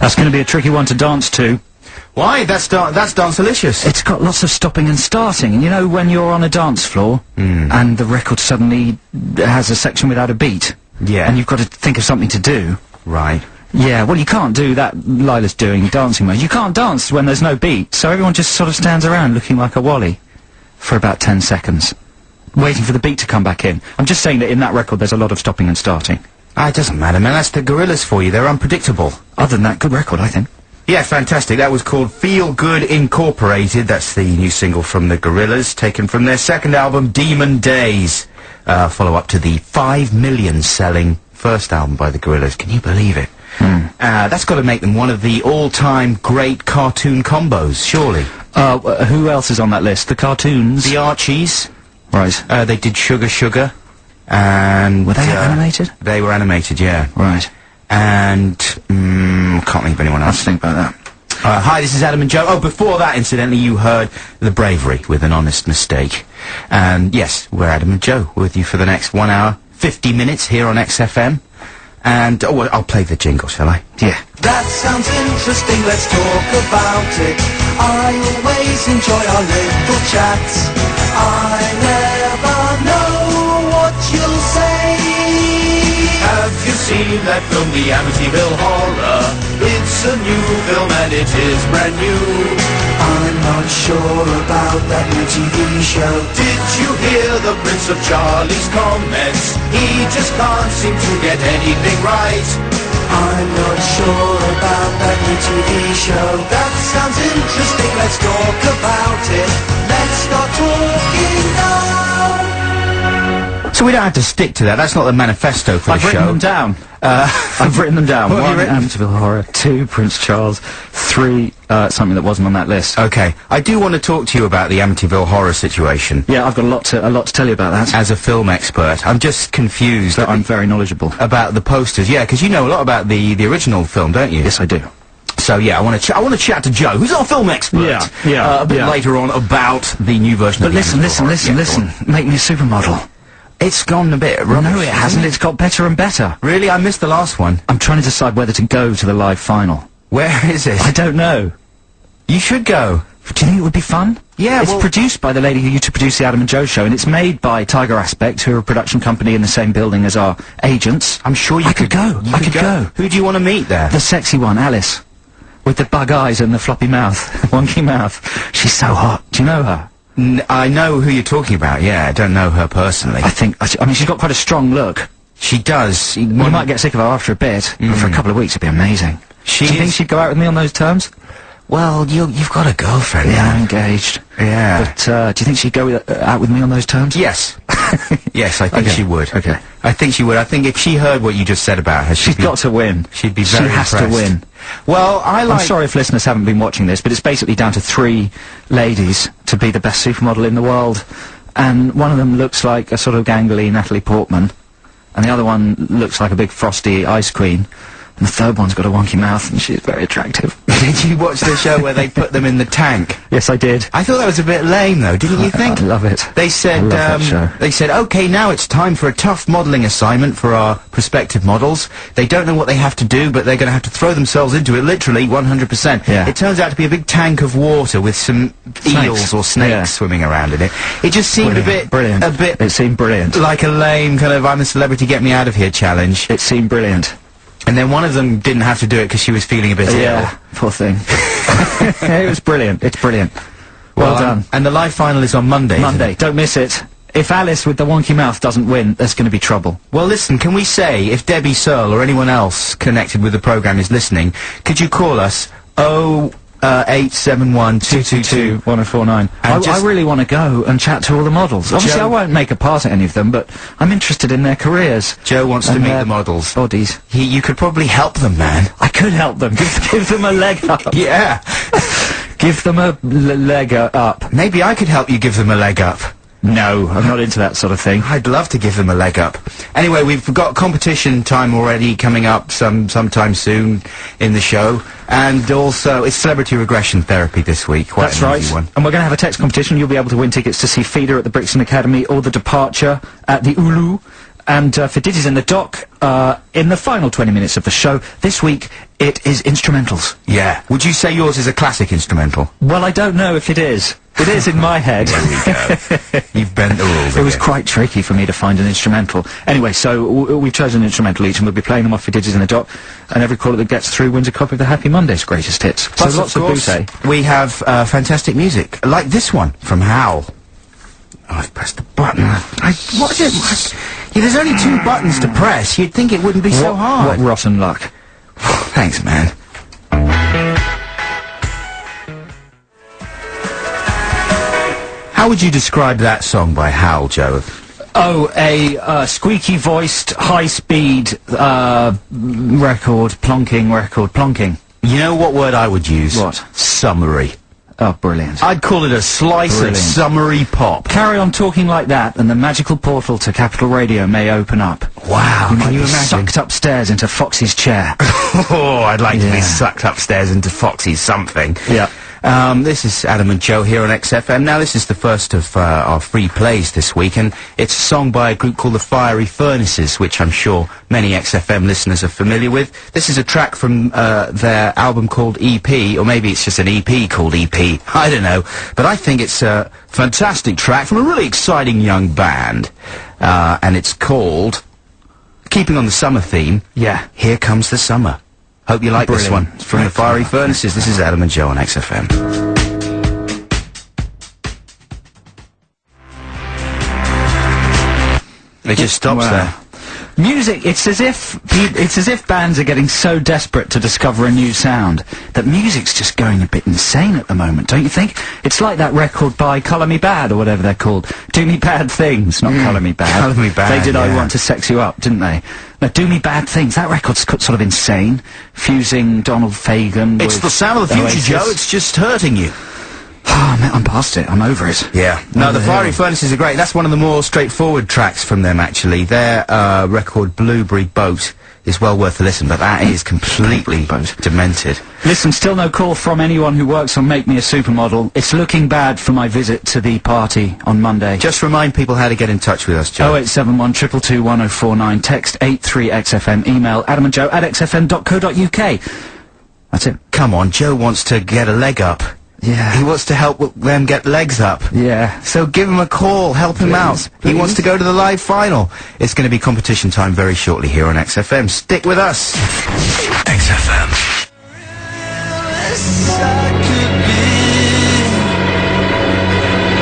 That's going to be a tricky one to dance to. Why? That's dance-delicious. It's got lots of stopping and starting, and you know when you're on a dance floor, and the record suddenly has a section without a beat? Yeah. And you've got to think of something to do. Right. Yeah, well you can't do that Lila's doing, dancing mode. You can't dance when there's no beat, so everyone just sort of stands around looking like a wally for about 10 seconds, waiting for the beat to come back in. I'm just saying that in that record there's a lot of stopping and starting. It doesn't matter, man. That's the Gorillaz for you. They're unpredictable. Other than that, good record, I think. Yeah, fantastic. That was called Feel Good Incorporated. That's the new single from the Gorillaz, taken from their second album, Demon Days. Follow-up to the 5 million selling first album by the Gorillaz. Can you believe it? That's got to make them one of the all-time great cartoon combos, surely. Who else is on that list? The cartoons? The Archies. Right. They did Sugar Sugar. And... Were they animated? They were animated, yeah. Right. And... can't think of anyone else. Let's think about that. Hi, this is Adam and Joe. Oh, before that, incidentally, you heard The Bravery with An Honest Mistake. And yes, we're Adam and Joe with you for the next 1 hour, 50 minutes here on XFM. And, well, I'll play the jingle, shall I? Yeah. That sounds interesting, let's talk about it. I always enjoy our little chats. I never know what you'll say. Have you seen that film, The Amityville Horror? It's a new film and it is brand new. I'm not sure about that new TV show. Did you hear the Prince of Charlie's comments? He just can't seem to get anything right. I'm not sure about that new TV show. That sounds interesting, let's talk about it. Let's start talking now. So we don't have to stick to that. That's not the manifesto for the show. I've written them down. I've written them down. What have you written? 1, Amityville Horror. 2, Prince Charles. 3, something that wasn't on that list. Okay. I do want to talk to you about the Amityville Horror situation. Yeah, I've got a lot to tell you about that. As a film expert, I'm just confused. But I'm very knowledgeable. About the posters. Yeah, because you know a lot about the original film, don't you? Yes, I do. So yeah, I want to chat to Joe, who's our film expert. Yeah, a bit later on about the new version. But listen. Make me a supermodel. It's gone a bit rubbish. No, it hasn't. It's got better and better. Really? I missed the last one. I'm trying to decide whether to go to the live final. Where is it? I don't know. You should go. Do you think it would be fun? Yeah, it's produced by the lady who used to produce the Adam and Joe show, and it's made by Tiger Aspect, who are a production company in the same building as our agents. I'm sure I could go. I could go. Who do you want to meet there? The sexy one, Alice. With the bug eyes and the floppy mouth. Wonky mouth. She's so hot. Do you know her? I know who you're talking about, yeah. I don't know her personally. I mean, she's got quite a strong look. She does. You might get sick of her after a bit, but for a couple of weeks it'd be amazing. Do you think she'd go out with me on those terms? Well, you've got a girlfriend. Yeah, I'm engaged. Yeah. But, do you think she'd go out with me on those terms? Yes. Yes, I think she would. Okay. I think she would. I think if she heard what you just said about her, she's got to win. She'd be very impressed. She has to win. Well, I'm sorry if listeners haven't been watching this, but it's basically down to 3 ladies to be the best supermodel in the world. And one of them looks like a sort of gangly Natalie Portman. And the other one looks like a big frosty ice queen. And the third one's got a wonky mouth, and she's very attractive. Did you watch the show where they put them in the tank? Yes, I did. I thought that was a bit lame, though, didn't you think? I love it. They said, they said, okay, now it's time for a tough modelling assignment for our prospective models. They don't know what they have to do, but they're going to have to throw themselves into it, literally, 100%. Yeah. It turns out to be a big tank of water with some eels or snakes swimming around in it. It just seemed a bit... Brilliant. It seemed brilliant. Like a lame kind of, I'm a celebrity, get me out of here challenge. It seemed brilliant. And then one of them didn't have to do it because she was feeling a bit ill. Poor thing. It was brilliant. It's brilliant. Well done. And the live final is on Monday. Monday. Don't miss it. If Alice with the wonky mouth doesn't win, there's going to be trouble. Well, listen, can we say, if Debbie Searle or anyone else connected with the programme is listening, could you call us 0871-222-1049. I really want to go and chat to all the models. Obviously, I won't make a part at any of them, but I'm interested in their careers. Joe wants to meet the models. Bodies. You could probably help them, man. I could help them. Give them a leg up. Yeah. Give them a leg up. Maybe I could help you give them a leg up. No, I'm not into that sort of thing. I'd love to give them a leg up. Anyway, we've got competition time already coming up sometime soon in the show. And also, it's celebrity regression therapy this week. That's right. And we're going to have a text competition. You'll be able to win tickets to see Feeder at the Brixton Academy or The Departure at the Ulu. And for Ditties in the Dock, in the final 20 minutes of the show. This week, it is instrumentals. Yeah. Would you say yours is a classic instrumental? Well, I don't know if it is. It is in my head. There we go. You've bent the rules. It was quite tricky for me to find an instrumental. Anyway, so we've chosen an instrumental each, and we'll be playing them off for Digits in the Dot, and every caller that gets through wins a copy of the Happy Mondays greatest hits. Plus, so lots of boutte. We have fantastic music, like this one from Howl. Oh, I've pressed the button. What is it? Yeah, there's only 2 buttons to press. You'd think it wouldn't be so hard. What rotten luck. Thanks, man. How would you describe that song by Howl, Joe? Oh, a squeaky-voiced, high-speed record, plonking. You know what word I would use? What? Summary. Oh, brilliant. I'd call it a slice of summery pop. Carry on talking like that, and the magical portal to Capital Radio may open up. Wow, Can you imagine? Sucked upstairs into Foxy's chair. Oh, I'd like to be Yeah. sucked upstairs into Foxy's something. Yeah. This is Adam and Joe here on XFM. Now, this is the first of our free plays this week, and it's a song by a group called the Fiery Furnaces, which I'm sure many XFM listeners are familiar with. This is a track from their album called EP, or maybe it's just an EP called EP. I don't know. But I think it's a fantastic track from a really exciting young band. And it's called, keeping on the summer theme, Yeah. Here Comes the Summer. Hope you like this Brilliant. one. It's from the Fiery Furnaces. This is Adam and Joe on XFM. It just stops Wow. there. Music, it's as if bands are getting so desperate to discover a new sound that music's just going a bit insane at the moment, don't you think? It's like that record by Colour Me Bad, or whatever they're called. Do Me Bad Things, not Colour Me Bad. Colour Me Bad, They did I yeah. Want to Sex You Up, didn't they? Now, Do Me Bad Things, that record's sort of insane, fusing Donald Fagen It's with the sound of the future, Oasis. Joe. It's just hurting you. I'm past it, I'm over it. Yeah. No, the Yeah. Fiery Furnaces are great. That's one of the more straightforward tracks from them, actually. Their record, Blueberry Boat, is well worth a listen, but that is completely demented. Listen, still no call from anyone who works on Make Me a Supermodel. It's looking bad for my visit to the party on Monday. Just remind people how to get in touch with us, Joe. 0871 222 1049, text 83XFM, email adamandjoe@xfm.co.uk. That's it. Come on, Joe wants to get a leg up. Yeah. He wants to help them get legs up. Yeah. So give him a call, help him out. He wants to go to the live final. It's going to be competition time very shortly here on XFM. Stick with us. XFM.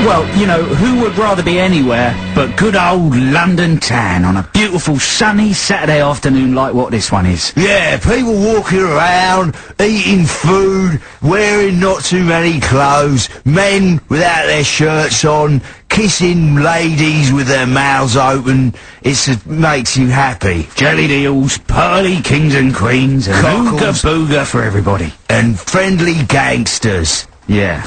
Well, you know, who would rather be anywhere but good old London town on a beautiful sunny Saturday afternoon like what this one is? Yeah, people walking around, eating food, wearing not too many clothes, men without their shirts on, kissing ladies with their mouths open. It makes you happy. Jellied eels, pearly kings and queens, and ooga Cockles. booga for everybody. And friendly gangsters. Yeah.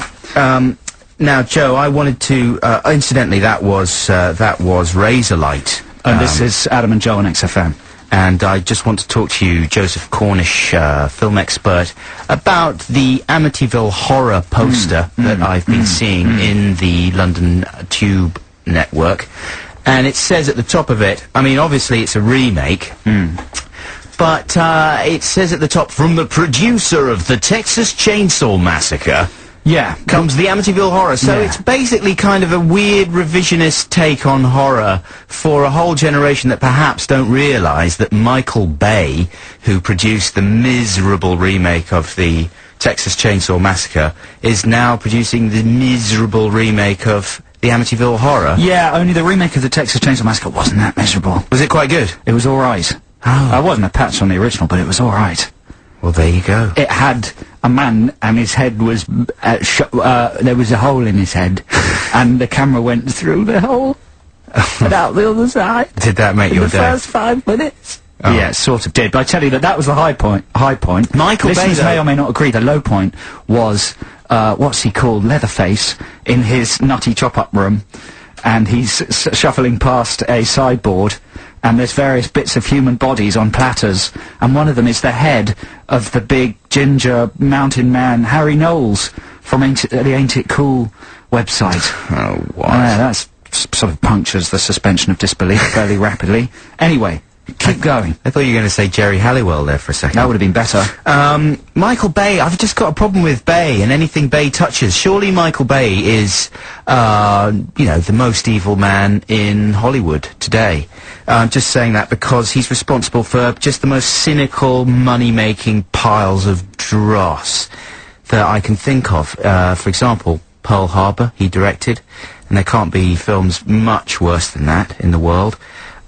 Now, Joe, I wanted to, incidentally, that was Razorlight. And this is Adam and Joe on XFM. And I just want to talk to you, Joseph Cornish, film expert, about the Amityville horror poster that I've been seeing in the London Tube network. And it says at the top of it, I mean, obviously it's a remake, but it says at the top, from the producer of the Texas Chainsaw Massacre, Yeah. comes the Amityville Horror. So Yeah. it's basically kind of a weird revisionist take on horror for a whole generation that perhaps don't realise that Michael Bay, who produced the miserable remake of the Texas Chainsaw Massacre, is now producing the miserable remake of the Amityville Horror. Yeah, only the remake of the Texas Chainsaw Massacre wasn't that miserable. Was it quite good? It was alright. Oh. I wasn't a patch on the original, but it was alright. Well, there you go. It had a man, and his head was, there was a hole in his head, and the camera went through the hole, and out the other side. Did that make in your the day? first 5 minutes. Oh. Yeah, it sort of did, but I tell you that was the high point. Michael Bay, Listeners though- may or may not agree, the low point was, what's he called, Leatherface, in his nutty chop-up room, and he's shuffling past a sideboard, and there's various bits of human bodies on platters, and one of them is the head of the big ginger mountain man Harry Knowles from the Ain't It Cool website. Oh, what? That's sort of punctures the suspension of disbelief fairly rapidly. Anyway, Keep going. I thought you were going to say Jerry Halliwell there for a second. That would have been better. Michael Bay, I've just got a problem with Bay and anything Bay touches. Surely Michael Bay is, you know, the most evil man in Hollywood today. I'm just saying that because he's responsible for just the most cynical, money-making piles of dross that I can think of. For example, Pearl Harbor, he directed, and there can't be films much worse than that in the world.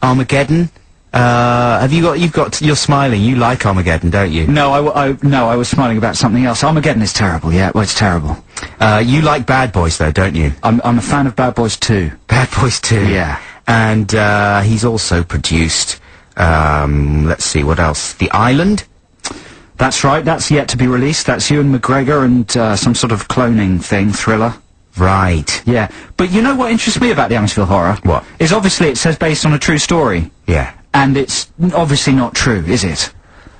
Armageddon. You're smiling. You like Armageddon, don't you? No, I was smiling about something else. Armageddon is terrible, yeah, well, it's terrible. You like Bad Boys, though, don't you? I'm a fan of Bad Boys 2. Bad Boys 2? Yeah. And, he's also produced, let's see, what else? The Island? That's right, that's yet to be released. That's Ewan McGregor and, some sort of cloning thing, thriller. Right. Yeah. But you know what interests me about the Amityville Horror? What? Is obviously it says based on a true story. Yeah. And it's obviously not true, is it?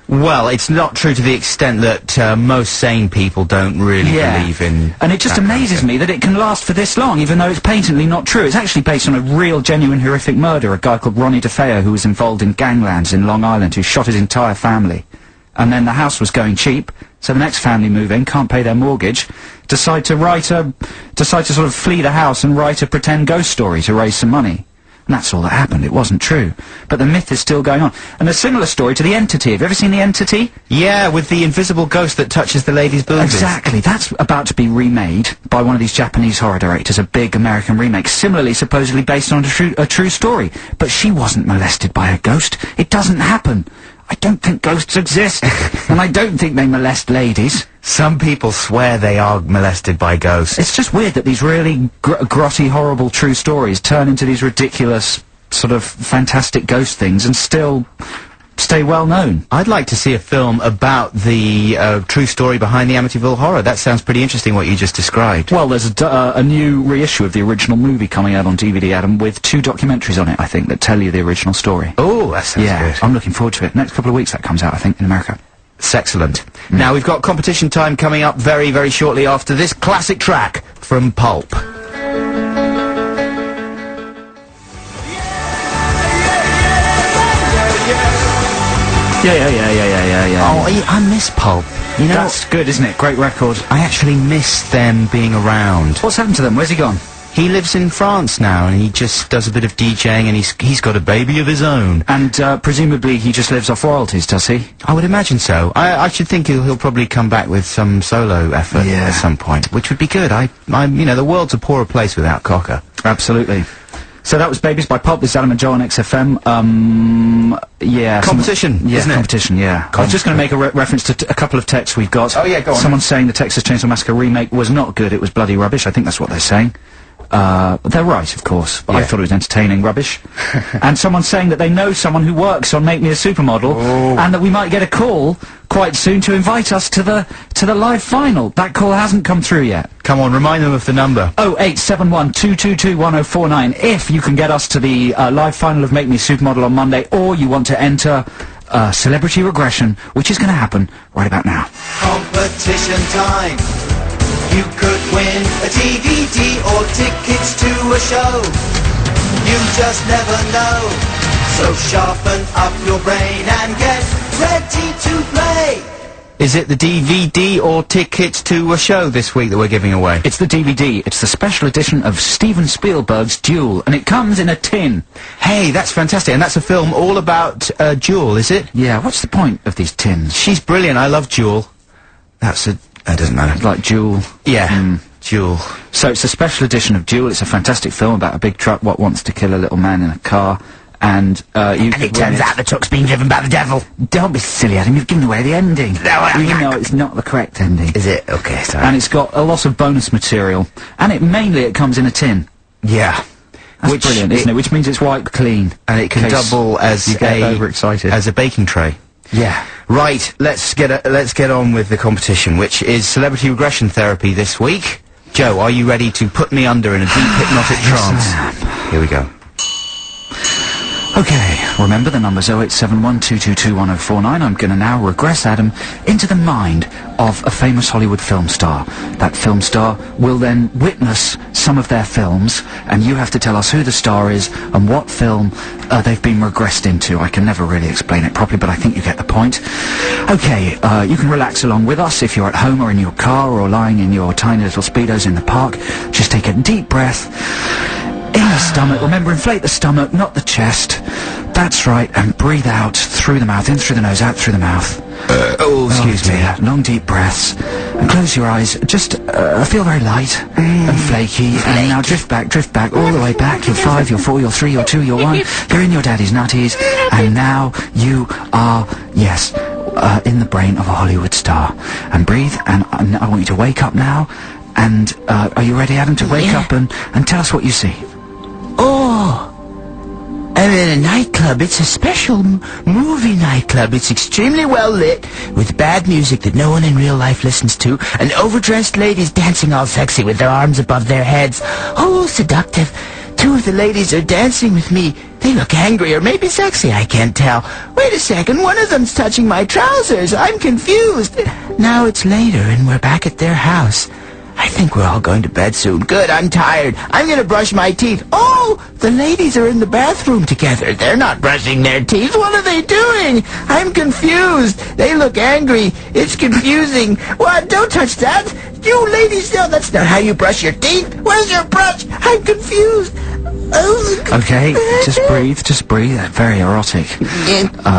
Well, it's not true to the extent that most sane people don't really believe in. And it just amazes me that it can last for this long, even though it's patently not true. It's actually based on a real, genuine, horrific murder. A guy called Ronnie DeFeo, who was involved in ganglands in Long Island, who shot his entire family. And then the house was going cheap, so the next family move in, can't pay their mortgage, decide to sort of flee the house and write a pretend ghost story to raise some money. And that's all that happened. It wasn't true. But the myth is still going on. And a similar story to The Entity. Have you ever seen The Entity? Yeah, with the invisible ghost that touches the lady's boobies. Exactly. That's about to be remade by one of these Japanese horror directors, a big American remake, similarly supposedly based on a true story. But she wasn't molested by a ghost. It doesn't happen. I don't think ghosts exist. And I don't think they molest ladies. Some people swear they are molested by ghosts. It's just weird that these really grotty, horrible true stories turn into these ridiculous, sort of fantastic ghost things and still stay well known. I'd like to see a film about the true story behind the Amityville Horror. That sounds pretty interesting, what you just described. Well, there's a new reissue of the original movie coming out on DVD, Adam, with 2 documentaries on it, I think, that tell you the original story. Oh, that sounds good. I'm looking forward to it. Next couple of weeks that comes out, I think, in America. It's excellent. Now, we've got competition time coming up very, very shortly after this classic track from Pulp. Yeah. Oh, I miss Pulp. You know, That's good, isn't it? Great record. I actually miss them being around. What's happened to them? Where's he gone? He lives in France now, and he just does a bit of DJing, and he's got a baby of his own. And, presumably he just lives off royalties, does he? I would imagine so. I should think he'll probably come back with some solo effort at some point, which would be good. You know, the world's a poorer place without Cocker. Absolutely. So that was Babies by Pulp. This is Adam and Joe on XFM. Yeah. Competition, isn't it? Competition, yeah. I was just going to make a reference to a couple of texts we've got. Oh, yeah, go on. Someone's saying the Texas Chainsaw Massacre remake was not good, it was bloody rubbish. I think that's what they're saying. They're right, of course, but I thought it was entertaining rubbish. And someone's saying that they know someone who works on Make Me a Supermodel, and that we might get a call quite soon to invite us to the live final. That call hasn't come through yet. Come on, remind them of the number. 0871 222 1049. If you can get us to the live final of Make Me a Supermodel on Monday, or you want to enter Celebrity Regression, which is going to happen right about now. Competition time. You could win a DVD or tickets to a show. You just never know. So sharpen up your brain and get ready to play. Is it the DVD or tickets to a show this week that we're giving away? It's the DVD. It's the special edition of Steven Spielberg's Duel, and it comes in a tin. Hey, that's fantastic, and that's a film all about Jewel, is it? Yeah, what's the point of these tins? She's brilliant. I love Jewel. That doesn't matter. Like Duel. Yeah, Jewel. So it's a special edition of Duel. It's a fantastic film about a big truck what wants to kill a little man in a car. And it turns out the truck's being driven by the devil. Don't be silly, Adam. You've given away the ending. Even though it's not the correct ending. Is it? Okay, sorry. And it's got a lot of bonus material. And it comes in a tin. Yeah. That's brilliant, isn't it? Which means it's wiped clean. And it can double as overexcited. a baking tray. Yeah. Right, let's get on with the competition, which is Celebrity Regression Therapy this week. Joe, are you ready to put me under in a deep hypnotic trance? Yes, I am. Here we go. Okay, remember the number's 0871 222 1049. I'm going to now regress Adam into the mind of a famous Hollywood film star. That film star will then witness some of their films, and you have to tell us who the star is and what film they've been regressed into. I can never really explain it properly, but I think you get the point. Okay, you can relax along with us if you're at home or in your car or lying in your tiny little Speedos in the park. Just take a deep breath in the stomach. Remember, inflate the stomach, not the chest. That's right, and breathe out through the mouth, in through the nose, out through the mouth. Excuse me. Long deep breaths. And close your eyes. Just feel very light and flaky. And now drift back, all the way back. You're 5, you're 4, you're 3, you're 2, you're 1. You're in your daddy's nutties. And now you are, yes, in the brain of a Hollywood star. And breathe, and I want you to wake up now. And are you ready, Adam, to wake up and tell us what you see? Oh, I'm in a nightclub. It's a special movie nightclub. It's extremely well lit, with bad music that no one in real life listens to, and overdressed ladies dancing all sexy with their arms above their heads. Oh, seductive. 2 of the ladies are dancing with me. They look angry or maybe sexy, I can't tell. Wait a second, one of them's touching my trousers. I'm confused. Now it's later and we're back at their house. I think we're all going to bed soon. Good, I'm tired. I'm gonna brush my teeth. Oh, the ladies are in the bathroom together. They're not brushing their teeth. What are they doing? I'm confused. They look angry. It's confusing. What? Don't touch that. You ladies, no, that's not how you brush your teeth. Where's your brush? I'm confused. Okay, just breathe. Very erotic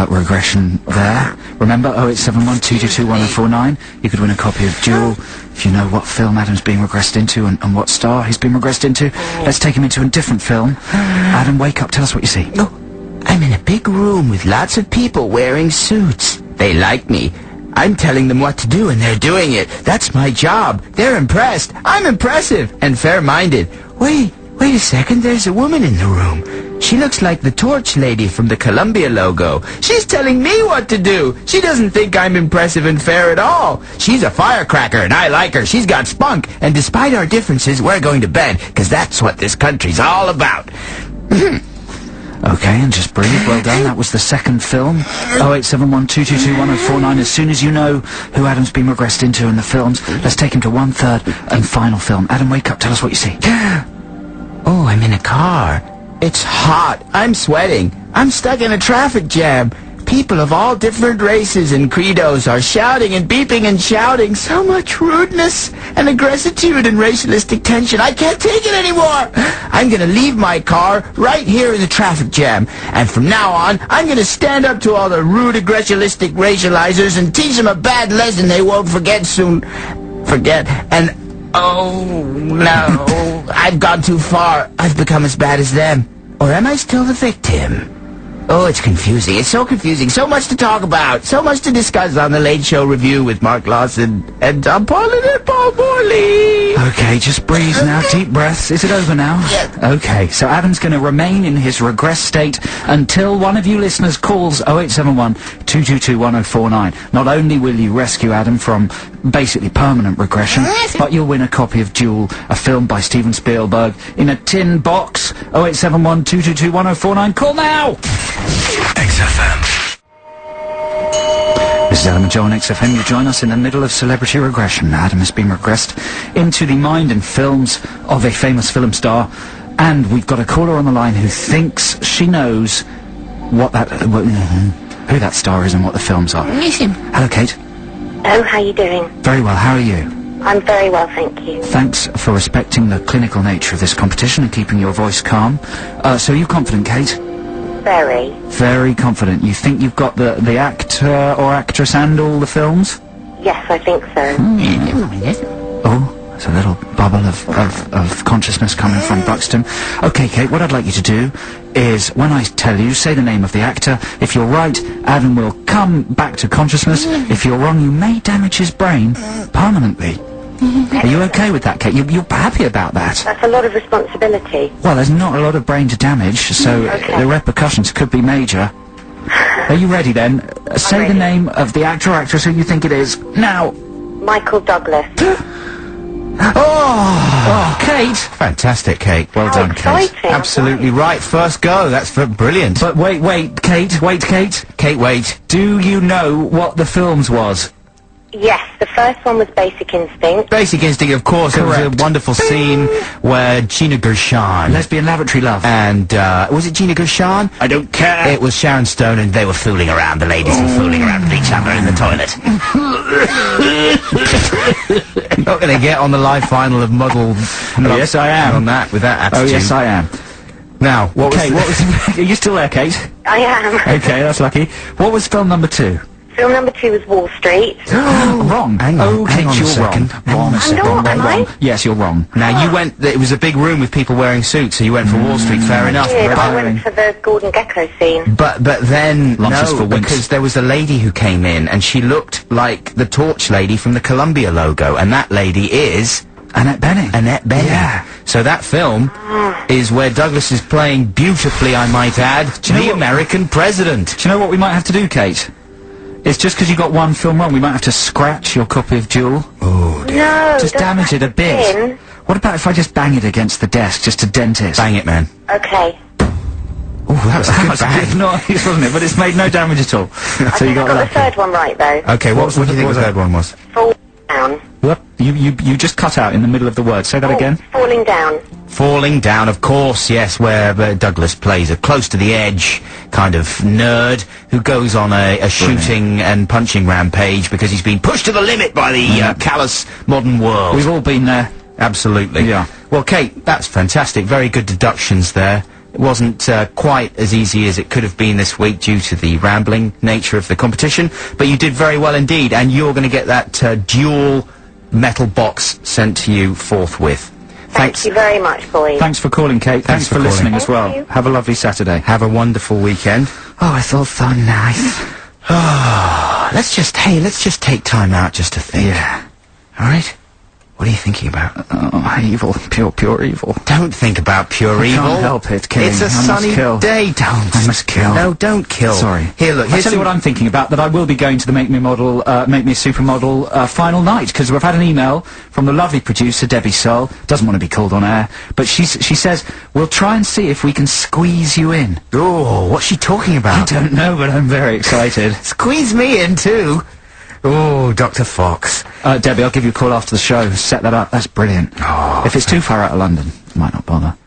regression there. Remember, 0871 222 1049. You could win a copy of Jewel if you know what film Adam's being regressed into and what star he's been regressed into. Let's take him into a different film. Adam, wake up, tell us what you see. Oh, I'm in a big room with lots of people wearing suits. They like me. I'm telling them what to do and they're doing it. That's my job. They're impressed. I'm impressive and fair-minded. Wait a second, there's a woman in the room. She looks like the torch lady from the Columbia logo. She's telling me what to do. She doesn't think I'm impressive and fair at all. She's a firecracker and I like her. She's got spunk. And despite our differences, we're going to bed, because that's what this country's all about. Okay, and just breathe. Well done. That was the second film. 0871 222 1049. As soon as you know who Adam's been regressed into in the films, let's take him to one third and final film. Adam, wake up. Tell us what you see. Oh, I'm in a car. It's hot. I'm sweating. I'm stuck in a traffic jam. People of all different races and credos are shouting and beeping and shouting. So much rudeness and aggressitude and racialistic tension. I can't take it anymore. I'm gonna leave my car right here in the traffic jam. And from now on, I'm gonna stand up to all the rude, aggressialistic racializers and teach them a bad lesson they won't forget soon. And... oh, no. I've gone too far. I've become as bad as them. Or am I still the victim? Oh, it's confusing. It's so confusing. So much to talk about. So much to discuss on the Late Show Review with Mark Lawson and Tom Paulin and Paul Morley. Okay, just breathe now. Deep breaths. Is it over now? Yes. Okay, so Adam's going to remain in his regress state until one of you listeners calls 0871 222 1049. Not only will you rescue Adam from basically permanent regression, but you'll win a copy of Jewel, a film by Steven Spielberg, in a tin box. 0871 222 1049. Call now! XFM. This is Adam and Joe on XFM. You join us in the middle of celebrity regression. Adam has been regressed into the mind and films of a famous film star, and we've got a caller on the line who thinks she knows what that who that star is and what the films are. Hello, Kate. Oh, how you doing? Very well. How are you? I'm very well, thank you. Thanks for respecting the clinical nature of this competition and keeping your voice calm. So are you confident, Kate? Very. Very confident. You think you've got the actor or actress and all the films? Yes, I think so. Oh, there's a little bubble of consciousness coming from Buxton. Okay, Kate, what I'd like you to do is, when I tell you, say the name of the actor. If you're right, Adam will come back to consciousness. If you're wrong, you may damage his brain permanently. Are you okay with that, Kate? You're happy about that? That's a lot of responsibility. Well, there's not a lot of brain to damage, so the repercussions could be major. Are you ready, then? Say ready. the name of the actor or actress who you think it is, now! Michael Douglas. Oh, Kate! Fantastic, Kate. Well How done, Kate. exciting. Absolutely right. First go. That's brilliant. But wait, Kate. Kate, wait. Do you know what the films was? Yes, the first one was Basic Instinct. Basic Instinct, of course. There was Correct. a wonderful scene where Gina Gershon Lesbian Lavatory Love. and, was it Gina Gershon? I don't care. It was Sharon Stone, and they were fooling around. The ladies were fooling around with each other in the toilet. Not going to get on the live final of Muddle. yes, I am. On that, with that Oh, attitude. yes, I am. Now, what was... Kate, what was... Are you still there, Kate? I am. Okay, that's lucky. What was film number 2? Film number 2 was Wall Street. Wrong. Hang on, Oh, hang Kate, on a you're second. wrong. Wrong. Am I? Yes, you're wrong. Now, you went... It was a big room with people wearing suits, so you went for Wall Street. Fair enough. I But, went for the Gordon Gekko scene. but then... Lunches no, for Winks. because there was a lady who came in, and she looked like the Torch lady from the Columbia logo, and that lady is... Annette Bening. Annette Bening. Yeah. So that film is where Douglas is playing beautifully, I might add, you know the what- American president. Do you know what we might have to do, Kate? It's just because you got one film wrong, we might have to scratch your copy of Jewel. No, Just don't damage it a back bit. in. What about if I just bang it against the desk, just to dent it? Bang it, man. Okay. Oh, that was a That good was a bang. bit noise, wasn't it? But it's made no damage at all. I So you think I got got the lucky. third one right, though. Okay, what do you think the third one was? Fall down. What? You just cut out in the middle of the word. Say that again. Falling down. Falling Down, of course, yes, where Douglas plays a close to the edge kind of nerd who goes on a shooting and punching rampage because he's been pushed to the limit by the callous modern world. We've all been there. Absolutely. Yeah. Well, Kate, that's fantastic. Very good deductions there. It wasn't quite as easy as it could have been this week due to the rambling nature of the competition, but you did very well indeed, and you're going to get that dual metal box sent to you forthwith. Thank you very much, boys. Thanks for calling, Kate. Thanks for for listening calling. as well. Thank you. Have a lovely Saturday. Have a wonderful weekend. Oh, it's all so nice. Let's just take time out just to think. Yeah. All right? What are you thinking about? Oh, evil. Pure evil. Don't think about pure I evil. can't help it, killing. It's a I must sunny kill. day. Don't. I must kill. No, don't kill. Sorry. Here, look. I'll Here's tell you what I'm thinking about, that I will be going to the Make Me a Supermodel final night, because we've had an email from the lovely producer, Debbie Searle, doesn't want to be called on air, but she says, we'll try and see if we can squeeze you in. Oh, what's she talking I about? don't know, but I'm very excited. Squeeze me in too. Oh, Dr. Fox. Debbie, I'll give you a call after the show, set that up, that's brilliant. Oh, If it's too far out of London, might not bother.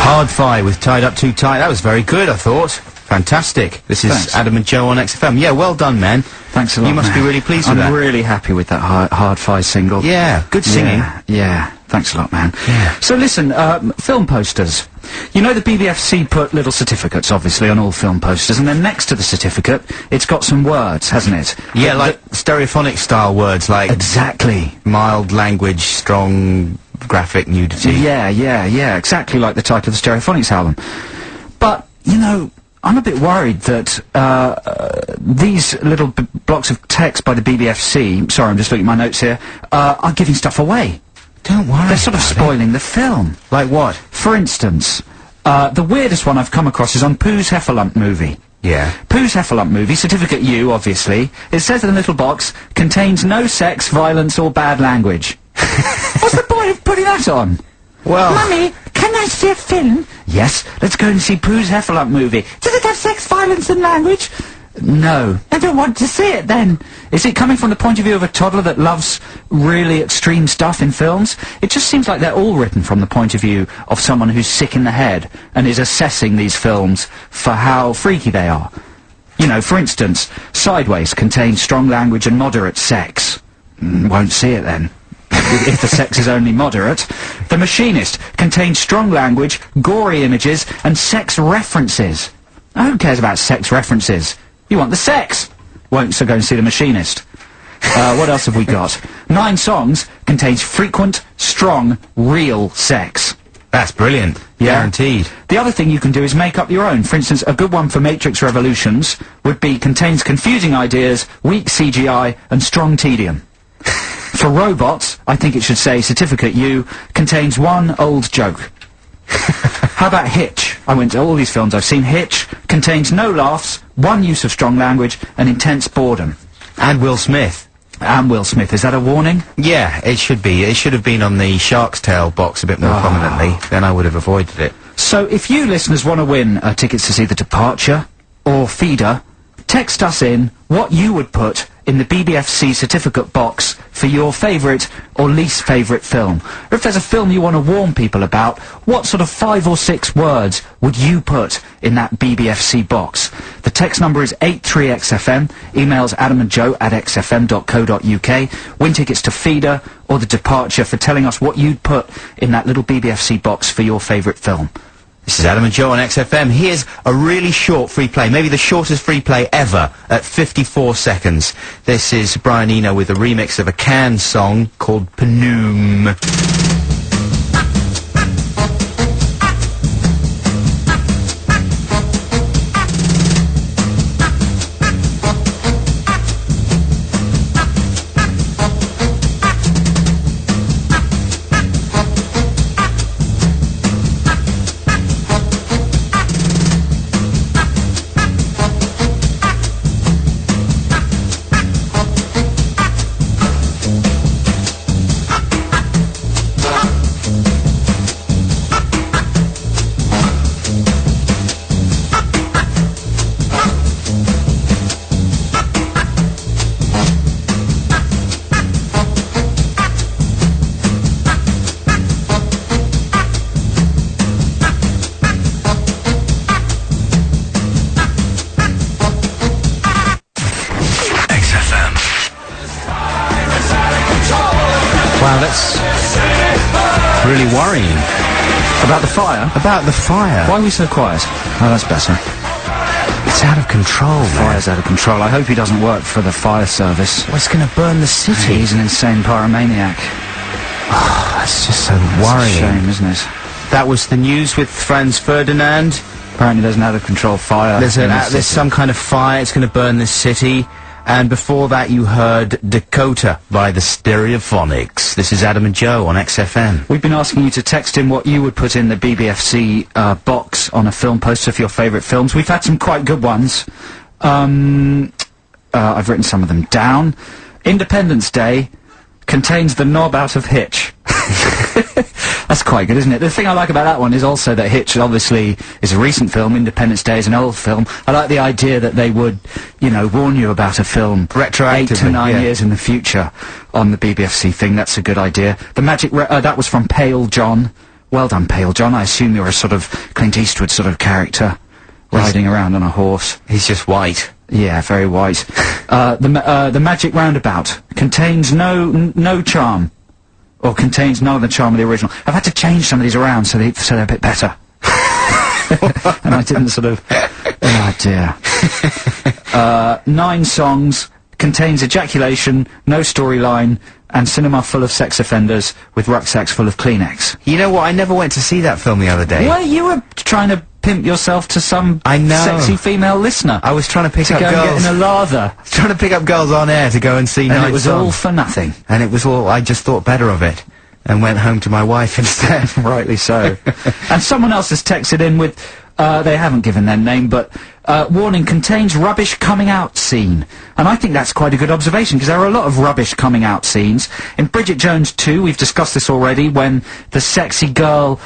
Hard Fi with Tied Up Too Tight. That was very good, I thought. Fantastic. This is Thanks. Adam and Joe on XFM. Yeah, well done, man. Thanks a lot, You must man. be really pleased with I'm that. really happy with that Hard Fi single. Yeah, good singing. Yeah, thanks a lot, man. Yeah. So listen, film posters. You know the BBFC put little certificates, obviously, on all film posters, and then next to the certificate, it's got some words, hasn't it? Yeah, like stereophonic style words like Exactly. mild language, strong graphic nudity. Yeah, exactly like the title of the Stereophonics album. But, you know, I'm a bit worried that these little blocks of text by the BBFC, sorry, I'm just looking at my notes here, are giving stuff away. Don't worry. They're sort of spoiling the film. Like what? For instance, the weirdest one I've come across is on Pooh's Heffalump movie. Yeah. Pooh's Heffalump movie, certificate U, obviously. It says in the little box, contains no sex, violence, or bad language. What's the point of putting that on? Well... Mummy, can I see a film? Yes, let's go and see Pooh's Heffalump movie. Does it have sex, violence, and language? No. I don't want to see it, then. Is it coming from the point of view of a toddler that loves really extreme stuff in films? It just seems like they're all written from the point of view of someone who's sick in the head and is assessing these films for how freaky they are. You know, for instance, Sideways contains strong language and moderate sex. Won't see it, then. If the sex is only moderate. The Machinist contains strong language, gory images, and sex references. Who cares about sex references? You want the sex! Won't so go and see The Machinist. What else have we got? 9 Songs contains frequent, strong, real sex. That's brilliant. Yeah. Guaranteed. The other thing you can do is make up your own. For instance, a good one for Matrix Revolutions would be contains confusing ideas, weak CGI, and strong tedium. For Robots, I think it should say Certificate U contains one old joke. How about Hitch? I went to all these films I've seen. Hitch contains no laughs, one use of strong language, and intense boredom. And Will Smith. And Will Smith. Is that a warning? Yeah, it should be. It should have been on the Shark's Tale box a bit more prominently. Then I would have avoided it. So if you listeners want to win tickets to see The Departure or Feeder, text us in what you would put in the BBFC certificate box for your favourite or least favourite film. Or if there's a film you want to warn people about, what sort of 5 or 6 words would you put in that BBFC box? The text number is 83XFM, emails adamandjoe@xfm.co.uk, win tickets to Feeder or The Departure for telling us what you'd put in that little BBFC box for your favourite film. This is Adam and Joe on XFM. Here's a really short free play, maybe the shortest free play ever, at 54 seconds. This is Brian Eno with a remix of a Can song called Panoom. Wow, that's really worrying. About the fire? About the fire. Why are we so quiet? Oh, that's better. It's out of control, man. Fire's out of control. I hope he doesn't work for the fire service. Well, it's going to burn the city. He's an insane pyromaniac. Oh, that's just so It's worrying. a shame, isn't it? That was the news with Franz Ferdinand. Apparently there's an out-of-control fire. There's in the city. some kind of fire. It's going to burn this city. And before that, you heard Dakota by the Stereophonics. This is Adam and Joe on XFM. We've been asking you to text in what you would put in the BBFC box on a film poster for your favourite films. We've had some quite good ones. I've written some of them down. Independence Day contains the knob out of Hitch. That's quite good, isn't it? The thing I like about that one is also that Hitch obviously is a recent film, Independence Day is an old film. I like the idea that they would, you know, warn you about a film Retroactively, 8 to 9 yeah. years in the future on the BBFC thing. That's a good idea. The Magic that was from Pale John. Well done, Pale John. I assume you're a sort of Clint Eastwood sort of character riding around on a horse. He's just white. Yeah, very white. The Magic Roundabout contains no charm. Or contains none of the charm of the original. I've had to change some of these around so they're a bit better. And I didn't sort of... Oh, dear. 9 songs, contains ejaculation, no storyline, and cinema full of sex offenders with rucksacks full of Kleenex. You know what? I never went to see that film the other day. Well, you were trying to pimp yourself to some I know. sexy female listener. I was trying to pick to up go and girls. get in a lather. Trying to pick up girls on air to go and see And nice it was songs. all for nothing. And it was all, I just thought better of it. And went home to my wife instead. Rightly so. And someone else has texted in with, they haven't given their name, but, warning, contains rubbish coming out scene. And I think that's quite a good observation, because there are a lot of rubbish coming out scenes. In Bridget Jones 2, we've discussed this already, when the sexy girl,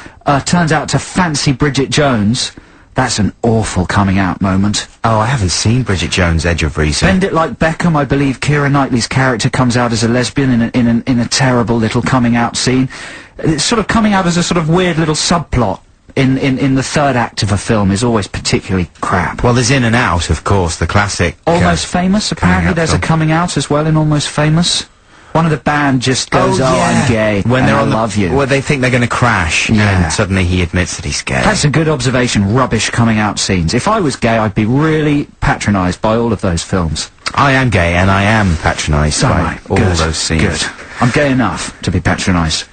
turns out to fancy Bridget Jones. That's an awful coming out moment. Oh, I haven't seen Bridget Jones' Edge of Reason. Bend It Like Beckham, I believe Keira Knightley's character comes out as a lesbian in a terrible little coming out scene. It's sort of coming out as a sort of weird little subplot in the third act of a film is always particularly crap. Well, there's In and Out, of course, the classic. Almost Famous, apparently out there's film. a coming out as well in Almost Famous. One of the band just goes, I'm gay, when and they're I on love you. Well, they think they're going to crash, Yeah. and suddenly he admits that he's gay. That's a good observation, rubbish coming out scenes. If I was gay, I'd be really patronised by all of those films. I am gay, and I am patronised by Alright, all good, those scenes. Good. I'm gay enough to be patronised.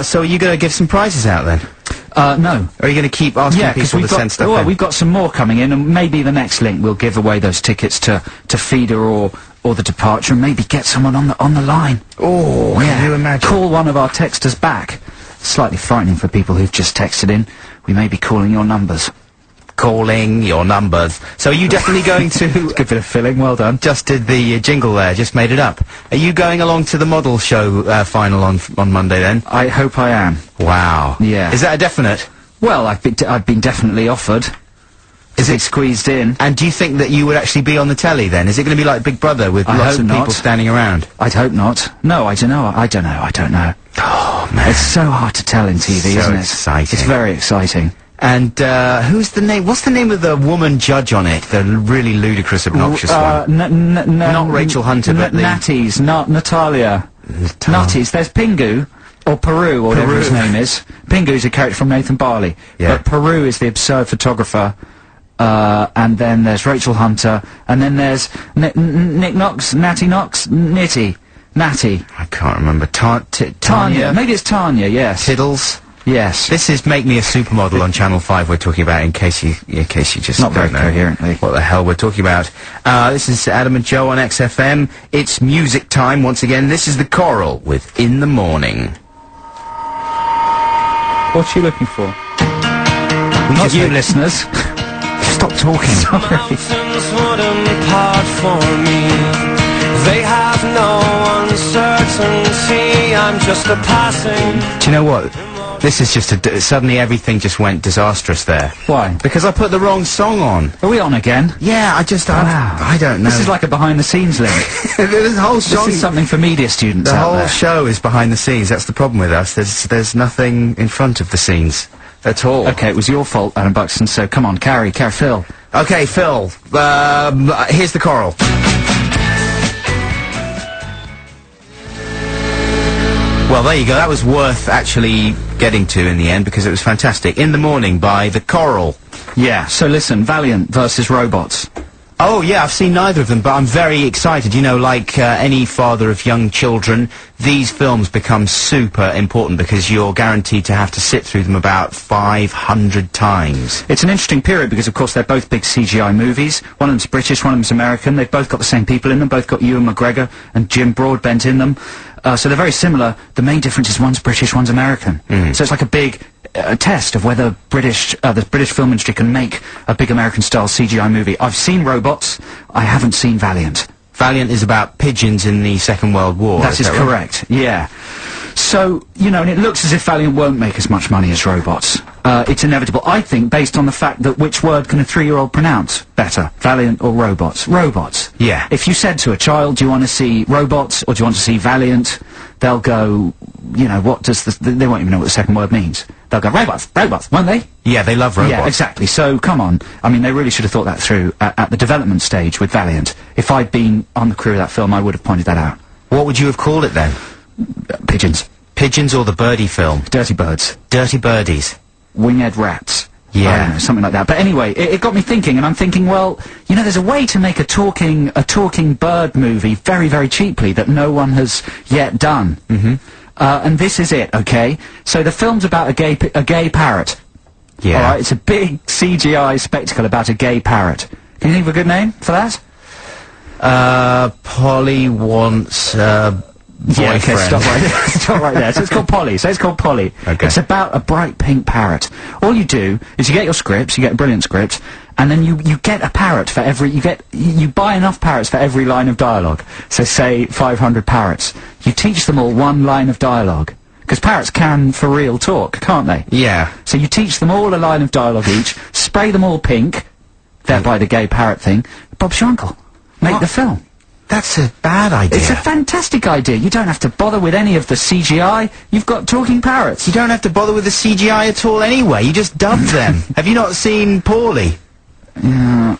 So are you going to give some prizes out then? No. Or are you going to keep asking Yeah, because people to send stuff in? we've got some more coming in, and maybe the next link we'll give away those tickets to Feeder or The Departure, and maybe get someone on the line. Oh, can you imagine? Call one of our texters back. Slightly frightening for people who've just texted in. We may be calling your numbers. calling your numbers. So are you definitely going to... Good bit of filling, well done. Just did the jingle there, just made it up. Are you going along to the model show final on Monday then? I hope I am. Wow. Yeah. Is that a definite? Well, I've been definitely offered. Is it squeezed in? And do you think that you would actually be on the telly then? Is it going to be like Big Brother with lots of people standing around? I'd hope not. No, I don't know. I don't know. Oh, man. It's so hard to tell in TV, isn't it? Exciting. It's very exciting. And, who's the name? What's the name of the woman judge on it? The really ludicrous, obnoxious one. Not Rachel Hunter, but the... Natties, not Natalia. Nutties. There's Pingu, or Peru, or whatever his name is. Pingu's a character from Nathan Barley. Yeah. But Peru is the absurd photographer. And then there's Rachel Hunter, and then there's Nick Knox, Natty Knox, Natty. I can't remember. Tanya. Maybe it's Tanya, yes. Tiddles. Yes. This is Make Me a Supermodel on Channel 5 we're talking about, in case you just Not very don't know coherently. what the hell we're talking about. This is Adam and Joe on XFM. It's music time once again. This is The Coral with In the Morning. What's she looking for? Not you, listeners. Stop talking. Sorry. Mountains wouldn't part for me. They have no uncertainty. I'm just a passing. Do you know what? This is just suddenly everything just went disastrous there. Why? Because I put the wrong song on. Are we on again? Yeah, I don't know. This is like a behind-the-scenes link. This whole song... This is something for media students The out whole there. show is behind the scenes. That's the problem with us. There's nothing in front of the scenes at all. Okay, it was your fault, Adam Buxton, so come on, carry Phil. Okay, Phil. Here's The Coral. Well, there you go. That was worth actually getting to in the end, because it was fantastic. In the Morning by The Coral. Yeah, so listen, Valiant versus Robots. Oh, yeah, I've seen neither of them, but I'm very excited. You know, like any father of young children, these films become super important because you're guaranteed to have to sit through them about 500 times. It's an interesting period because, of course, they're both big CGI movies. One of them's British, one of them's American. They've both got the same people in them, both got Ewan McGregor and Jim Broadbent in them. So they're very similar. The main difference is one's British, one's American. So it's like a big test of whether the British film industry can make a big American-style CGI movie. I've seen Robots. I haven't seen Valiant. Valiant is about pigeons in the Second World War. That is correct, yeah. So, you know, and it looks as if Valiant won't make as much money as Robots. It's inevitable, I think, based on the fact that which word can a 3-year-old pronounce better? Valiant or Robots? Robots. Yeah. If you said to a child, do you want to see Robots or do you want to see Valiant? They'll go, you know, what does they won't even know what the second word means. They'll go, robots, won't they? Yeah, they love robots. Yeah, exactly. So, come on. I mean, they really should have thought that through at the development stage with Valiant. If I'd been on the crew of that film, I would have pointed that out. What would you have called it then? Pigeons. Pigeons or the Birdie film? Dirty birds. Dirty Birdies. Winged rats. Yeah. I don't know, something like that. But anyway, it got me thinking, and I'm thinking, well, you know, there's a way to make a talking bird movie very, very cheaply that no one has yet done. And this is it, okay? So the film's about a gay parrot. Yeah. Alright, it's a big CGI spectacle about a gay parrot. Can you think of a good name for that? Polly wants, boyfriend. Yeah, okay, stop right there. Stop right there. So it's called Polly. So it's called Polly. Okay. It's about a bright pink parrot. All you do is you get your scripts, you get a brilliant script, and then you get a parrot for every, you buy enough parrots for every line of dialogue. So say 500 parrots. You teach them all one line of dialogue. Because parrots can, for real, talk, can't they? Yeah. So you teach them all a line of dialogue each, spray them all pink, thereby the gay parrot thing. Bob's your uncle. Make the film. That's a bad idea. It's a fantastic idea. You don't have to bother with any of the CGI. You've got talking parrots. You don't have to bother with the CGI at all anyway. You just dub them. Have you not seen Paulie?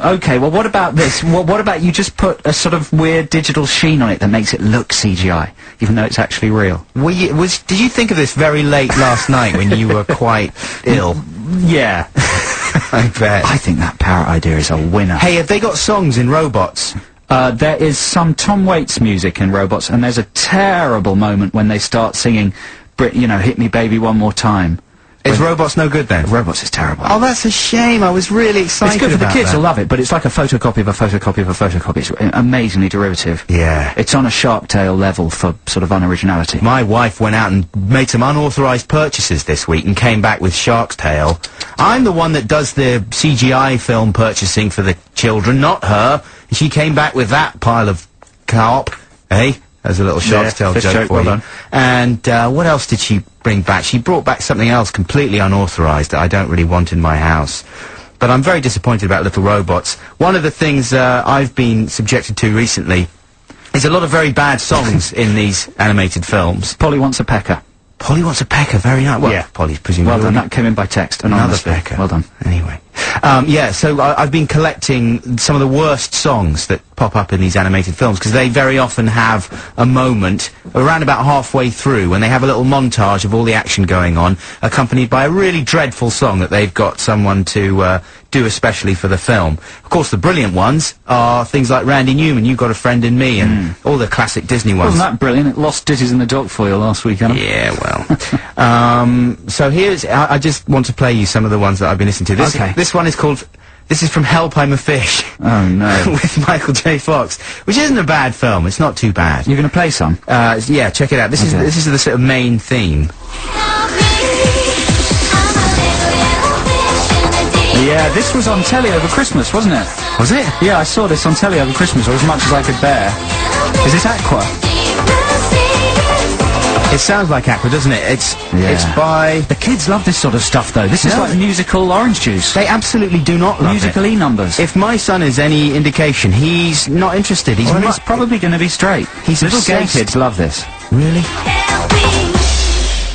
Okay, well, what about this? What about you just put a sort of weird digital sheen on it that makes it look CGI, even though it's actually real? Did you think of this very late last night when you were quite ill? Yeah. I bet. I think that parrot idea is a winner. Hey, have they got songs in Robots? There is some Tom Waits music in Robots, and there's a terrible moment when they start singing, you know, Hit Me Baby One More Time. Is Robots no good then? Robots is terrible. Oh, that's a shame. I was really excited It's good for the about kids, that. will love it, but it's like a photocopy of a photocopy of a photocopy. It's amazingly derivative. Yeah. It's on a Shark Tale level for sort of unoriginality. My wife went out and made some unauthorized purchases this week and came back with Shark's Tale. I'm the one that does the CGI film purchasing for the children, not her. She came back with that pile of carp, eh? As a little Shark's Tale joke for well you. done. And what else did she bring back? She brought back something else completely unauthorized that I don't really want in my house. But I'm very disappointed about Little Robots. One of the things I've been subjected to recently is a lot of very bad songs in these animated films. Polly Wants a Pecker. Polly Wants a Pecker, very nice. Well, Yeah. Polly's presumably... Well done, that came in by text. Another Anonymously. pecker. Well done. Anyway. Yeah, so I've been collecting some of the worst songs that pop up in these animated films, because they very often have a moment around about halfway through when they have a little montage of all the action going on, accompanied by a really dreadful song that they've got someone to do especially for the film. Of course, the brilliant ones are things like Randy Newman, You Got a Friend in Me, and all the classic Disney ones. Wasn't that brilliant? It lost Ditties in the Dock for you last week, Adam. Yeah, well. So here's... I just want to play you some of the ones that I've been listening to. This one is called... This is from Help, I'm a Fish. Oh, no. With Michael J. Fox, which isn't a bad film. It's not too bad. You're going to play some? Yeah, check it out. This is the sort of main theme. Yeah, this was on telly over Christmas, wasn't it? Was it? Yeah, I saw this on telly over Christmas, or as much as I could bear. Is this Aqua? It sounds like Aqua, doesn't it? It's by... The kids love this sort of stuff, though. This is like musical orange juice. They absolutely do not love Musical it. E-numbers. If my son is any indication, he's not interested. He's Well, not... he's probably going to be straight. He's Little gay obsessed. kids love this. Really?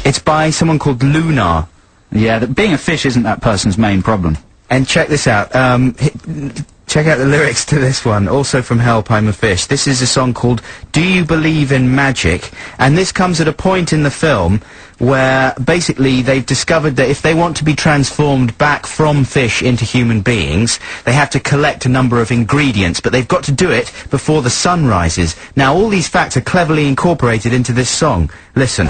It's by someone called Lunar. Yeah, being a fish isn't that person's main problem. And check this out. Check out the lyrics to this one, also from Help, I'm a Fish. This is a song called Do You Believe in Magic? And this comes at a point in the film where basically they've discovered that if they want to be transformed back from fish into human beings, they have to collect a number of ingredients, but they've got to do it before the sun rises. Now, all these facts are cleverly incorporated into this song. Listen.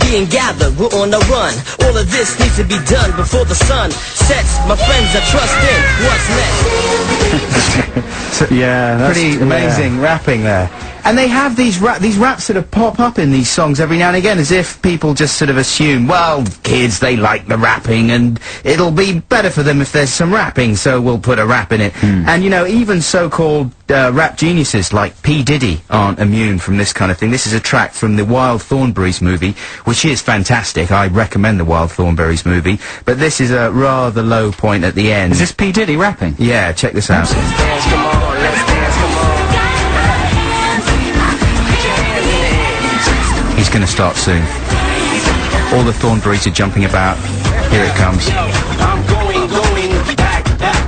Being gathered, we're on the run. All of this needs to be done before the sun sets. My friends, I trust in what's next. Yeah, that's Pretty amazing rapping there. And they have these raps sort of pop up in these songs every now and again, as if people just sort of assume, well, kids, they like the rapping, and it'll be better for them if there's some rapping, so we'll put a rap in it. And, you know, even so-called rap geniuses like P. Diddy aren't immune from this kind of thing. This is a track from the Wild Thornberrys movie, which is fantastic. I recommend the Wild Thornberrys movie, but this is a rather low point at the end. Is this P. Diddy rapping? Yeah, check this out. He's gonna start soon. All the Thornberrys are jumping about. Here it comes. I'm going back.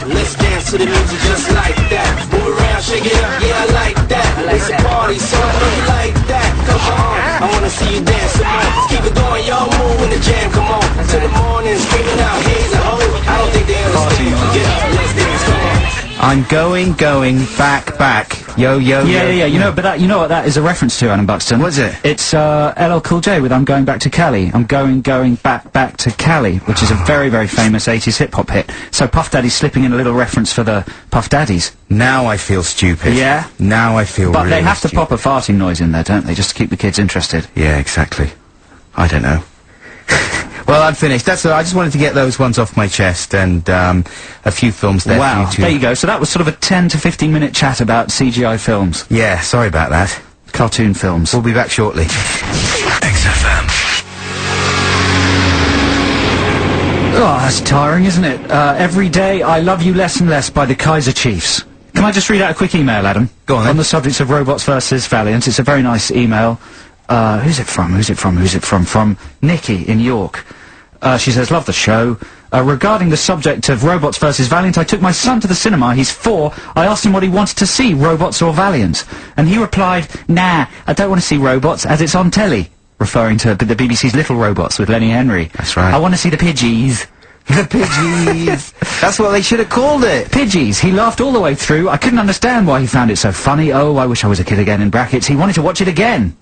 Let's dance to the music just like that. Move around, shake it up, yeah, I like that. It's a party, so I know you like that. Come on, I wanna see you dance some more. Let's keep it going, y'all move in the jam, come on. Till the morning, screaming out, hey, the ho. I don't think they understand. Get up, let's dance, come on. I'm going back. Yo. Yeah. You know, but that, you know what that is a reference to, Adam Buxton? What is it? It's LL Cool J with I'm Going Back to Cali. I'm going back to Cali, which is a very, very famous 80s hip-hop hit. So Puff Daddy's slipping in a little reference for the Puff Daddies. Now I feel stupid. Yeah? Now I feel But really they have to stupid. pop a farting noise in there, don't they, just to keep the kids interested. Yeah, exactly. I don't know. Well, I'm finished. That's all. I just wanted to get those ones off my chest, and a few films there Wow, for you to... there you go. So that was sort of a 10 to 15 minute chat about CGI films. Yeah, sorry about that. Cartoon films. We'll be back shortly. XFM. Oh, that's tiring, isn't it? Every day I love you less and less by the Kaiser Chiefs. Can I just read out a quick email, Adam? Go on, then. On the subject of robots versus Valiant. It's a very nice email. Who's it from? From Nikki in York. She says, love the show. regarding the subject of Robots versus Valiant, I took my son to the cinema. He's 4. I asked him what he wanted to see, Robots or Valiant. And he replied, nah, I don't want to see Robots as it's on telly. Referring to the BBC's Little Robots with Lenny Henry. That's right. I want to see the Pidgeys. The Pidgeys. That's what they should have called it. Pidgeys. He laughed all the way through. I couldn't understand why he found it so funny. Oh, I wish I was a kid again, in brackets. He wanted to watch it again.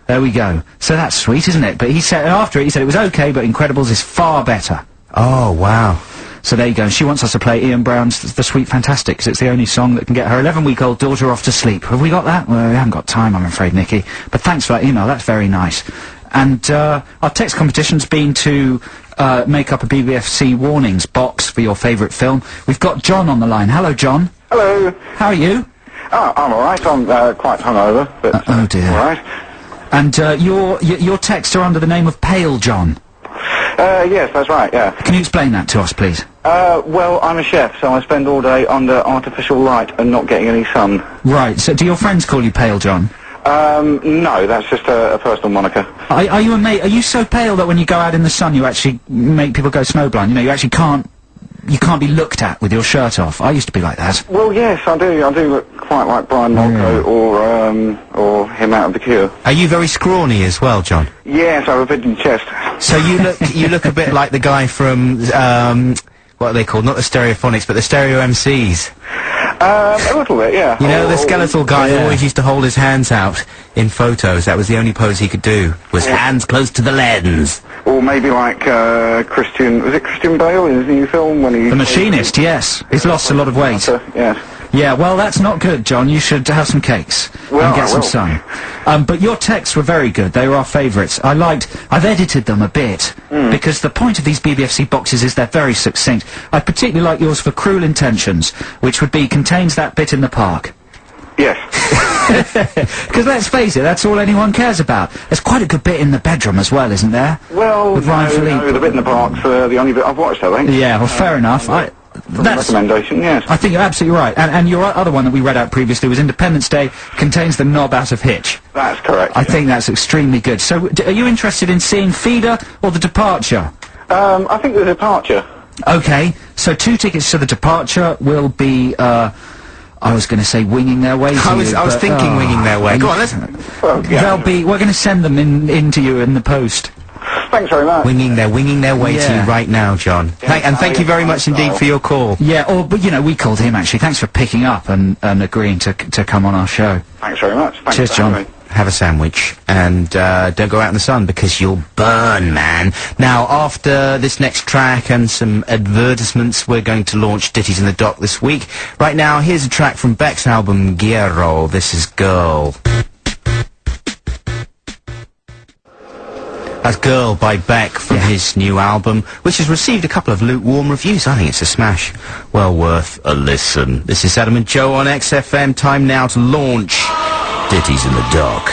There we go. So that's sweet, isn't it? But he said, after it, he said it was okay, but Incredibles is far better. Oh, wow. So there you go. She wants us to play Ian Brown's The Sweet Fantastic, 'cause it's the only song that can get her 11-week-old daughter off to sleep. Have we got that? Well, we haven't got time, I'm afraid, Nikki. But thanks for that email. That's very nice. And, our text competition's been to, make up a BBFC warnings box for your favourite film. We've got John on the line. Hello, John. Hello. How are you? Oh, I'm alright. I'm quite hungover, but oh dear. Alright. And, your texts are under the name of Pale John. Yes, that's right, yeah. Can you explain that to us, please? Well, I'm a chef, so I spend all day under artificial light and not getting any sun. Right, so do your friends call you Pale John? No, that's just a personal moniker. Are you so pale that when you go out in the sun you actually make people go snowblind? You know, you actually can't be looked at with your shirt off. I used to be like that. Well, yes, I do. I do look quite like Brian Molko or him out of The Cure. Are you very scrawny as well, John? Yes, I have a pigeon chest. So you look a bit like the guy from, what are they called? Not the Stereophonics, but the Stereo MCs. A little bit, yeah. You know, the skeletal guy who always used to hold his hands out in photos. That was the only pose he could do, was hands close to the lens. Or maybe like, Christian Bale in his new film when he... The Machinist, yes. He's lost a lot of weight. Yes. Yeah, well, that's not good, John. You should have some cakes and get some sun. But your texts were very good. They were our favourites. I've edited them a bit, because the point of these BBFC boxes is they're very succinct. I particularly like yours for Cruel Intentions, which would be, contains that bit in the park. Yes. Because let's face it, that's all anyone cares about. There's quite a good bit in the bedroom as well, isn't there? Well, with Ryan Philippe. No, the bit in the park's the only bit I've watched, I think. Yeah, well, fair enough. That's a recommendation, yes. I think you're absolutely right. And your other one that we read out previously was Independence Day, contains the knob out of Hitch. That's correct. I think that's extremely good. So, are you interested in seeing Feeder or The Departure? I think The Departure. Okay, so 2 tickets to The Departure will be, I was going to say winging their way to you. I was thinking winging their way. Go on, let's... Well, yeah. We're going to send them in to you in the post. Thanks very much. Winging their way to you right now, John. Thank you very much indeed for your call. Yeah, but you know, we called him actually. Thanks for picking up and agreeing to come on our show. Thanks very much. Thanks. Cheers, John. Have a sandwich and don't go out in the sun because you'll burn, man. Now, after this next track and some advertisements, we're going to launch Ditties in the Dock this week. Right now, here's a track from Beck's album Guerrero. This is Girl. That's Girl by Beck from his new album, which has received a couple of lukewarm reviews. I think it's a smash. Well worth a listen. This is Adam and Joe on XFM. Time now to launch Ditties in the Dock.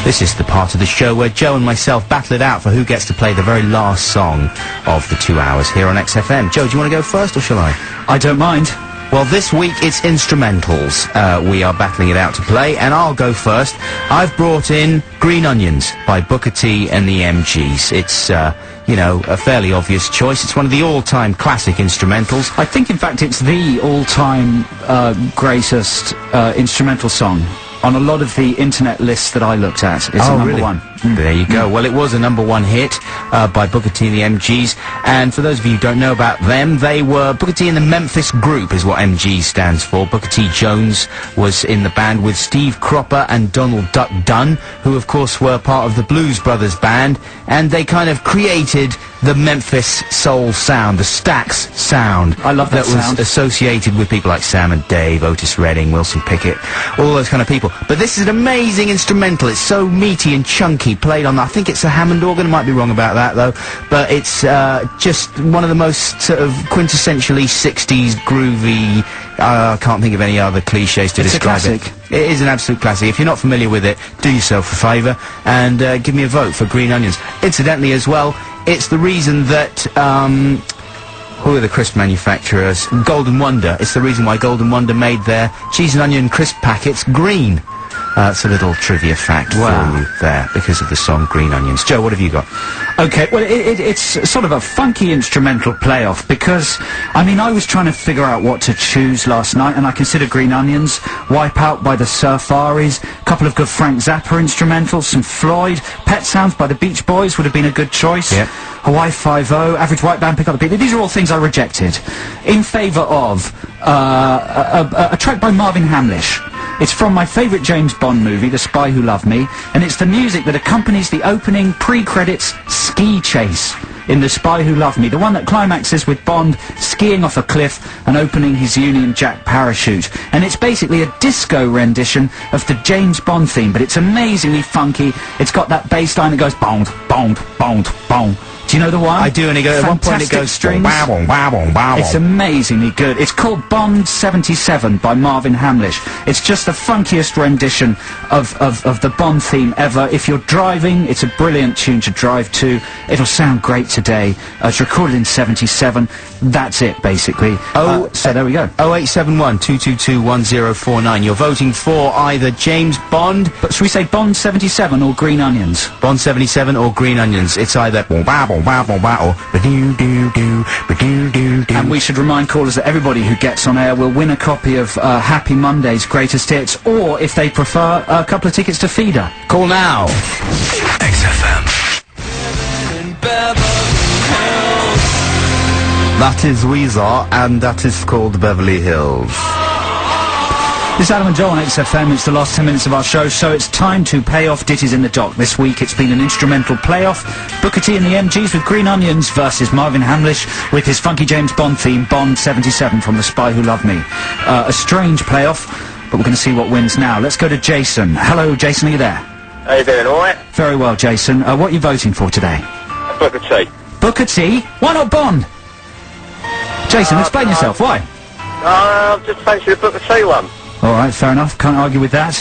This is the part of the show where Joe and myself battle it out for who gets to play the very last song of the 2 hours here on XFM. Joe, do you want to go first or shall I? I don't mind. Well, this week it's instrumentals. We are battling it out to play, and I'll go first. I've brought in Green Onions by Booker T and the MGs. It's, you know, a fairly obvious choice. It's one of the all-time classic instrumentals. I think, in fact, it's the all-time greatest instrumental song on a lot of the internet lists that I looked at. It's a number one. There you go. Well, it was a #1 hit by Booker T and the MGs. And for those of you who don't know about them, they were Booker T and the Memphis Group is what MG stands for. Booker T. Jones was in the band with Steve Cropper and Donald Duck Dunn, who of course were part of the Blues Brothers band, and they kind of created the Memphis soul sound, the Stax sound. I love that was associated with people like Sam and Dave, Otis Redding, Wilson Pickett, all those kind of people. But this is an amazing instrumental. It's so meaty and chunky, played on, I think it's a Hammond organ, I might be wrong about that though, but it's just one of the most sort of quintessentially 60s groovy, I can't think of any other cliches to describe it. It is an absolute classic. If you're not familiar with it, do yourself a favour and give me a vote for Green Onions. Incidentally as well, it's the reason that, who are the crisp manufacturers? Golden Wonder. It's the reason why Golden Wonder made their cheese and onion crisp packets green. It's a little trivia fact for you there, because of the song Green Onions. Joe, what have you got? Okay, well, it's sort of a funky instrumental playoff, because, I mean, I was trying to figure out what to choose last night, and I considered Green Onions, Wipe Out by the Surfaris, a couple of good Frank Zappa instrumentals, some Floyd, Pet Sounds by the Beach Boys would have been a good choice. Yep. Hawaii Five-0, Average White Band, Pick Up the Beat. These are all things I rejected, in favour of a track by Marvin Hamlish. It's from my favourite James Bond movie, The Spy Who Loved Me, and it's the music that accompanies the opening pre-credits ski chase in The Spy Who Loved Me, the one that climaxes with Bond skiing off a cliff and opening his Union Jack parachute. And it's basically a disco rendition of the James Bond theme, but it's amazingly funky. It's got that bass line that goes bond, bond, bond, bond. Do you know the one? I do, and at one point it goes strings. Wow. It's amazingly good. It's called Bond 77 by Marvin Hamlish. It's just the funkiest rendition of the Bond theme ever. If you're driving, it's a brilliant tune to drive to. It'll sound great today. It's recorded in 77. That's it, basically. So there we go. 0871 222 1049. You're voting for either James Bond... But should we say Bond 77 or Green Onions? Bond 77 or Green Onions. It's either... And we should remind callers that everybody who gets on air will win a copy of Happy Monday's Greatest Hits, or, if they prefer, a couple of tickets to Feeder. Call now. XFM. That is Weezer, and that is called Beverly Hills. This is Adam and Joe on XFM. It's the last 10 minutes of our show, so it's time to pay off Ditties in the Dock. This week it's been an instrumental playoff. Booker T and the MGs with Green Onions versus Marvin Hamlish with his funky James Bond theme, Bond 77 from The Spy Who Loved Me. A strange playoff, but we're going to see what wins now. Let's go to Jason. Hello, Jason, are you there? How you doing, alright? Very well, Jason. What are you voting for today? Booker T. Booker T? Why not Bond? Jason, explain yourself. Why? I've just fancied the Booker T one. All right, fair enough. Can't argue with that.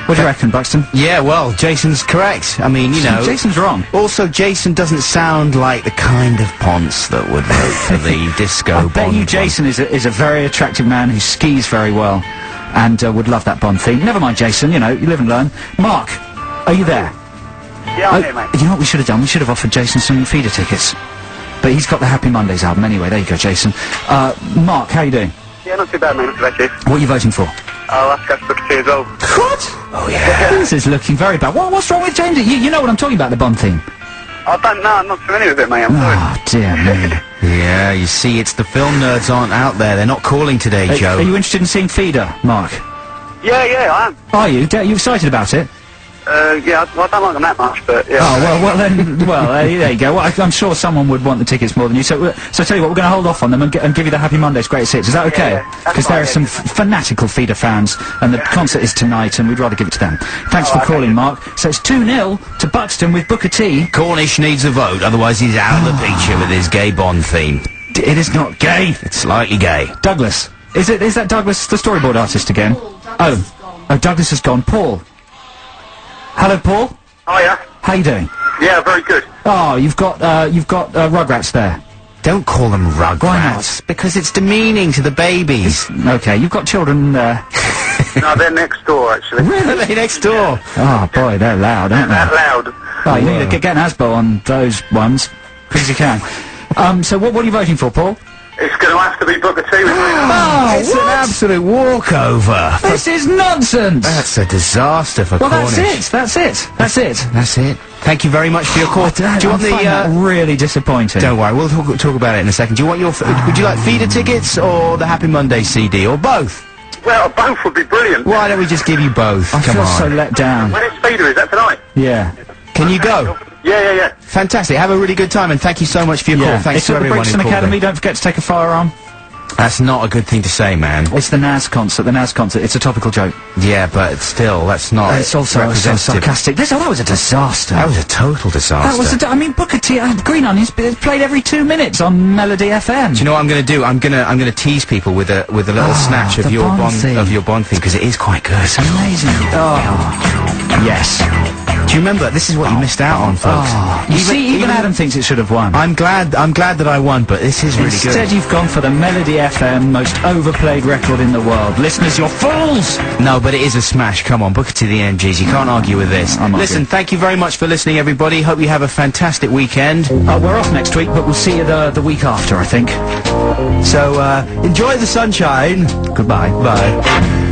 What do you reckon, Buxton? Yeah, well, Jason's correct. I mean, you know... Jason's wrong. Also, Jason doesn't sound like the kind of ponce that would vote for the disco Bond. I bet you Jason is a very attractive man who skis very well and would love that Bond theme. Never mind, Jason, you know, you live and learn. Mark, are you there? Yeah, I'm here, mate. You know what we should have done? We should have offered Jason some Feeder tickets. But he's got the Happy Mondays album anyway. There you go, Jason. Mark, how you doing? Yeah, not too bad, mate. Not too bad, What are you voting for? I'll have to go to Booker T as well. What? Oh, yeah. This is looking very bad. What's wrong with James? You know what I'm talking about, the Bond theme? I don't know. I'm not familiar with it, mate. I'm sorry. Oh, dear me. Yeah, you see, it's the film nerds aren't out there. They're not calling today, Joe. Are you interested in seeing Feeder, Mark? Yeah, I am. Are you? Are you excited about it? Yeah, I don't like them that much, but yeah. Oh, well then, there you go. Well, I'm sure someone would want the tickets more than you. So tell you what, we're going to hold off on them and give you the Happy Mondays Greatest Hits. Is that okay? Yeah, because there are some fanatical Feeder fans, and the concert is tonight, and we'd rather give it to them. Thanks for calling, Mark. So it's 2-0 to Buxton with Booker T. Cornish needs a vote, otherwise he's out of the picture with his gay Bond theme. It is not gay. It's slightly gay. Douglas. Is that Douglas, the storyboard artist again? Oh, Douglas has gone. Paul. Hello, Paul. Hiya. How you doing? Yeah, very good. Oh, you've got Rugrats there. Don't call them Rugrats. Why not? Because it's demeaning to the babies. Okay, you've got children there. No, they're next door, actually. Really? They're next door? Oh, boy, they're loud, aren't they? They're loud. Oh, you need to get an Asbo on those ones. Quick as you can. So what are you voting for, Paul? It's going to have to be Booker T with me. Oh, it's an absolute walkover. This is nonsense. That's a disaster for Cornish. That's it. Thank you very much for your call. Do you want that really disappointing? Don't worry, we'll talk about it in a second. Do you want would you like Feeder tickets or the Happy Monday CD, or both? Well, both would be brilliant. Why don't we just give you both? I feel so let down. When it's Feeder, is that tonight? Yeah. Can you go? Yeah. Fantastic. Have a really good time, and thank you so much for your call. Thanks to everyone who called in. Academy, don't forget to take a firearm. That's not a good thing to say, man. It's the Nas concert. It's a topical joke. Yeah, but still, that's not It's also representative. sarcastic. That was a disaster. That was a total disaster. I mean, Booker T, Green Onions played every 2 minutes on Melody FM. Do you know what I'm going to do? I'm going to tease people with a little snatch of your Bond theme, because it is quite good. It's amazing. Oh, yes. Do you remember? This is what you missed out on, folks. Even Adam thinks it should have won. I'm glad that I won, but this is really good. Instead, you've gone for the Melody FM most overplayed record in the world. Listeners, you're fools! No, but it is a smash. Come on, book it to the MGs. You can't argue with this. Listen, thank you very much for listening, everybody. Hope you have a fantastic weekend. We're off next week, but we'll see you the week after, I think. So, enjoy the sunshine. Goodbye. Bye.